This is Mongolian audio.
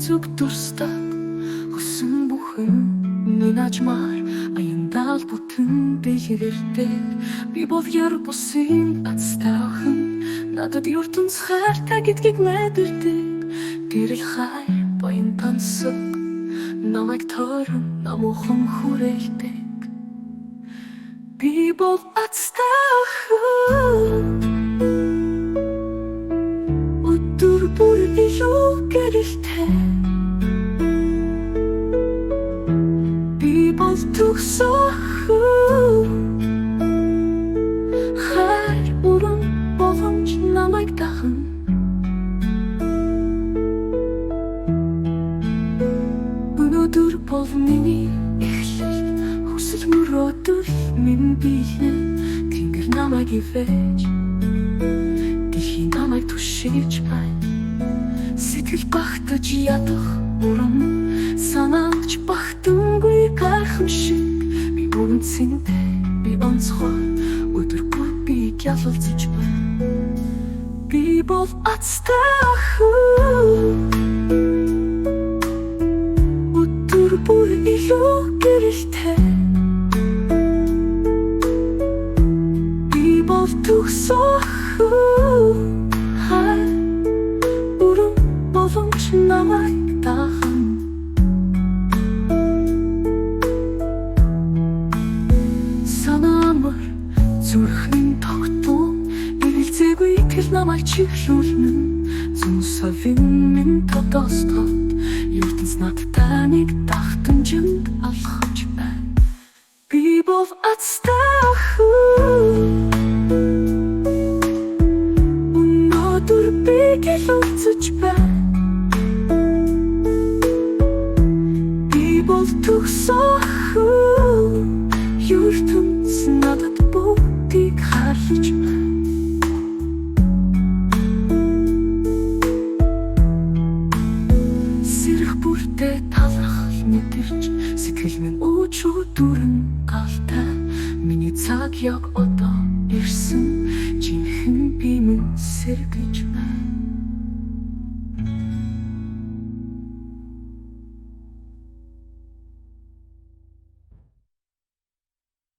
зүг дурсдаг хүсэн бүхэн минь ажмаар аяндал бүтэн бэлгэрдэг би бол яр бусын ацтайхан надад ертөнц хайртай гэдгийг мэдэрдэг гэрэл хай баян тансаг намайг торон намуухан хүрээлдэг би бол ацтайхан өдөр бүр илүү гэрэлтэй би бол төгсөхгүй хайр уран боломж намайг дахин өнөөдөр бол миний эхлэл хүсэл мөрөөдөл минь биелэн тэнгэр намайг ивэж дэлхий намайг түшиж байна сэтгэл багтаж ядах уран санаач багтангүй гайхамшиг би бүгэнцэнтэй би онцгой өдөр бүр би ялалцаж байна би бол ацтайхан өдөр бүр илүү гэрэлтэй би бол төгсөхгүй хайр уран боломж намайг дахин санаамар зүрхэн тогтмон эргэлзээгүй тэр намайг чиглүүлнэ зүүн савин минь тодостод ертөнц надтай нэг дахтамжинд алхаж байна би бол ацтайхан өнөөдөр би гэлэлцэж байна би бол төгсөхгүй ертөнц надад бүгдийг харуулж байна сэрэх бүртээ талархал мэдэрч сэтгэл минь өчөө дүрэн галтай миний цаг яг одоо ирсэн жинхэнэ би минь сэргэж байна